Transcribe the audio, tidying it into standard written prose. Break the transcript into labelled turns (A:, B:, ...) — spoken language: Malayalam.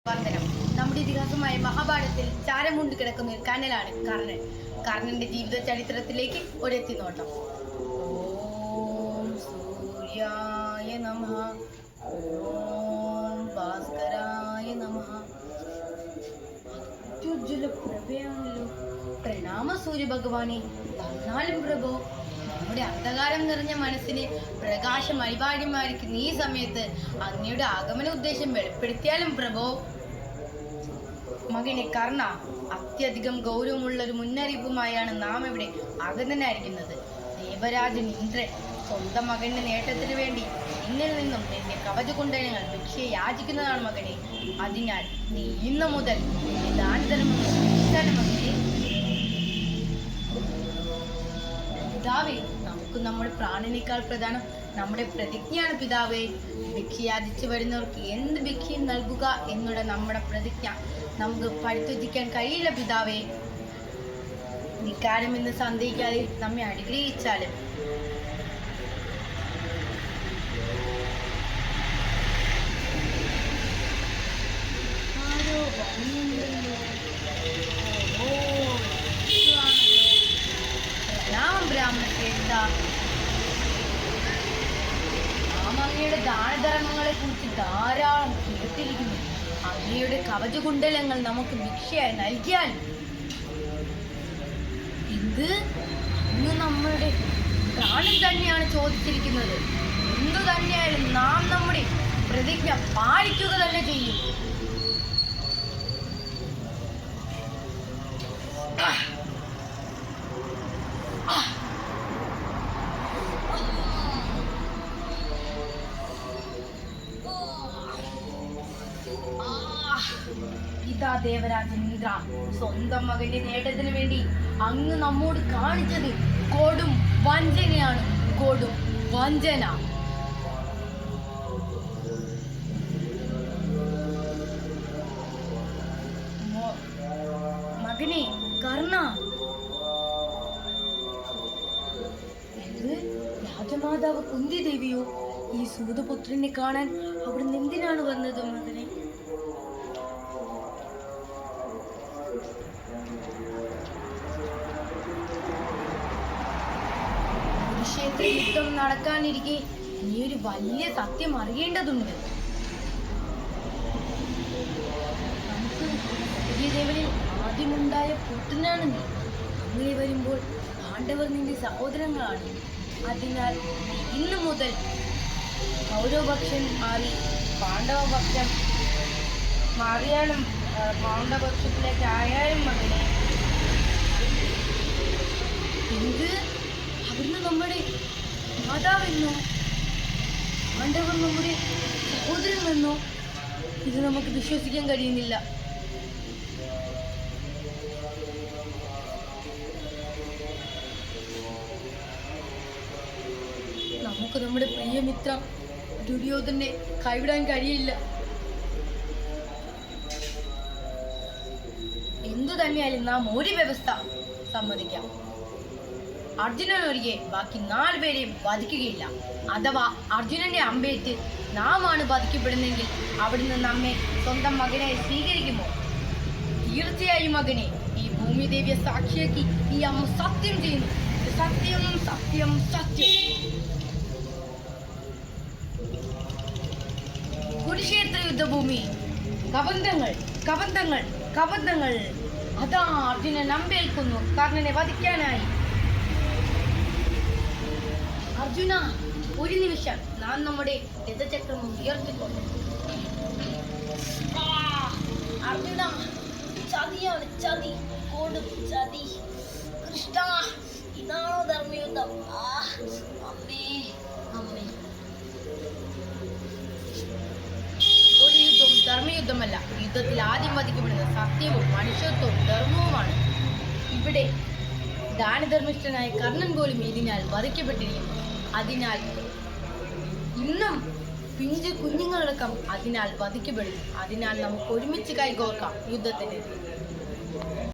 A: വന്ദനം. നമ്മുടെ ഇതിഹാസമായ മഹാഭാരതത്തിൽ ചാരമുണ്ട് കിടക്കുന്ന ഒരു കനലാണ് കർണൻ. കർണന്റെ ജീവിത ചരിത്രത്തിലേക്ക് ഒരെത്തി നോട്ടം. ഓം സൂര്യായ നമഃ, ഓം ഭാസ്കരായ നമഃ. അത്യുജ്വല പ്രഭയാണല്ലോ. പ്രണാമ സൂര്യ ഭഗവാനെ. തന്നാലും പ്രഭോ, നമ്മുടെ അന്ധകാരം നിറഞ്ഞ മനസ്സിന് പ്രകാശം അനിവാര്യമായിരിക്കുന്ന ഈ സമയത്ത് അങ്ങയുടെ ആഗമന ഉദ്ദേശം വെളിപ്പെടുത്തിയാലും പ്രഭോ. മകനെ കർണ, അത്യധികം ഗൗരവമുള്ള ഒരു മുന്നറിയിപ്പുമായാണ് നാം ഇവിടെ ആഗതനായിരിക്കുന്നത്. ദേവരാജൻ ഇന്ദ്രൻ സ്വന്തം മകന്റെ നേട്ടത്തിന് വേണ്ടി നിന്നിൽ നിന്നും നിന്റെ കവചകുണ്ടലങ്ങൾ ഭിക്ഷയെ യാചിക്കുന്നതാണ് മകനെ. അതിനാൽ നീ ഇന്നു മുതൽ നിന്റെ ദാനധർമ്മങ്ങൾ മകനെ. പിതാവേ, നമുക്ക് നമ്മുടെ പ്രാണനേക്കാൾ പ്രധാനം നമ്മുടെ പ്രതിജ്ഞയാണ് പിതാവേ. ഭിക്ഷ യാചിച്ചു വരുന്നവർക്ക് എന്ത് ഭിക്ഷയും നൽകുക എന്നുള്ള നമ്മുടെ പ്രതിജ്ഞ നമുക്ക് പഠിത്തെത്തിക്കാൻ കഴിയില്ല പിതാവേ. നിക്കാരം എന്ന് സന്ദേഹിക്കാതെ നമ്മെ അനുഗ്രഹിച്ചാലും. അങ്ങയുടെ ദാനധർമ്മങ്ങളെ കുറിച്ച് ധാരാളം കേട്ടിരിക്കുന്നു. അങ്ങയുടെ കവചകുണ്ടലങ്ങൾ നമുക്ക് ഭിക്ഷയായി നൽകിയാൽ ഇത് ഇന്ന് നമ്മളുടെ പ്രാണൻ തന്നെയാണ് ചോദിച്ചിരിക്കുന്നത്. എന്തു തന്നെയായാലും നാം നമ്മുടെ പ്രതിജ്ഞ പാലിക്കുക തന്നെ ചെയ്യും. ഇതാ ദേവരാജൻ ഇന്ദ്ര, സ്വന്തം മകന്റെ നേട്ടത്തിന് വേണ്ടി അങ്ങ് നമ്മോട് കാണിച്ചത് കൊടും വഞ്ചനയാണ്. കൊടും വഞ്ചന. മകനെ കർണ, രാജമാതാവ് കുന്തി ദേവിയോ? ഈ സൂതപുത്രനെ കാണാൻ അവിടുന്ന് എന്തിനാണ് വന്നത് മകനെ? യുദ്ധം നടക്കാനിരിക്കെ നീ ഒരു വലിയ സത്യം അറിയേണ്ടതുണ്ട്. നമുക്ക് സൂര്യദേവനിൽ ആദ്യമുണ്ടായ പുത്രനാണ് നീ. അങ്ങനെ വരുമ്പോൾ പാണ്ഡവർ നിന്റെ സഹോദരങ്ങളാണ്. അതിനാൽ ഇന്നു മുതൽ കൗരവപക്ഷം മാറി പാണ്ഡവപക്ഷം മാറിയാലും പാണ്ഡവപക്ഷത്തിലേക്ക് ആയാലും മകനെ. എന്ത്? അവിടുന്ന് നമ്മുടെ മാതാവെന്നോ? പാണ്ഡവർ നമ്മുടെ സഹോദരനെന്നോ? ഇത് നമുക്ക് വിശ്വസിക്കാൻ കഴിയുന്നില്ല. നമുക്ക് നമ്മുടെ പ്രിയമിത്ര ദുര്യോധനെ കൈവിടാൻ കഴിയില്ല. എന്തു തന്നെയായാലും നാം ഒരു വ്യവസ്ഥ സമ്മതിക്കാം. അർജുനൻ ഒഴികെ ബാക്കി 4 പേരെയും വധിക്കുകയില്ല. അഥവാ അർജുനന്റെ അമ്പേറ്റ് നാം ആണ് വധിക്കപ്പെടുന്നെങ്കിൽ അവിടുന്ന് നമ്മെ സ്വന്തം മകനായി സ്വീകരിക്കുമോ? തീർച്ചയായും മകനെ. ഈ ഭൂമി ദേവിയെ സാക്ഷിയാക്കി ഈ അമ്മ സത്യം ചെയ്യുന്നു. സത്യം സത്യം സത്യം. കുരുക്ഷേത്ര യുദ്ധഭൂമി. കബന്ധങ്ങൾ കബന്ധങ്ങൾ കബന്ധങ്ങൾ. അതാ അർജുനൻ അമ്പേൽക്കുന്നു കർണനെ വധിക്കാനായി. അർജുന, ഒരു നിമിഷം നാം നമ്മുടെ രഥചക്രം ഉയർത്തിക്കൊണ്ടു. അർജുന, ചതിയാണ് ചതി, കൊടും ചതി. കൃഷ്ണ, ഇതാണോ ധർമ്മയുദ്ധം? അമ്മേ അമ്മേ. ഒരു യുദ്ധം ധർമ്മയുദ്ധമല്ല. യുദ്ധത്തിൽ ആദ്യം വധിക്കപ്പെടുന്നത് സത്യവും മനുഷ്യത്വവും ധർമ്മവുമാണ്. ഇവിടെ ദാനധർമ്മിഷ്ഠനായ കർണൻ പോലും ഇതിനാൽ വധിക്കപ്പെട്ടിരിക്കുന്നു. അതിനാൽ ഇന്നും പിഞ്ചു കുഞ്ഞുങ്ങളടക്കം അതിനാൽ വധിക്കപ്പെടുന്നു. അതിനാൽ നമുക്ക് ഒരുമിച്ച് കൈകോർക്കാം യുദ്ധത്തിന്.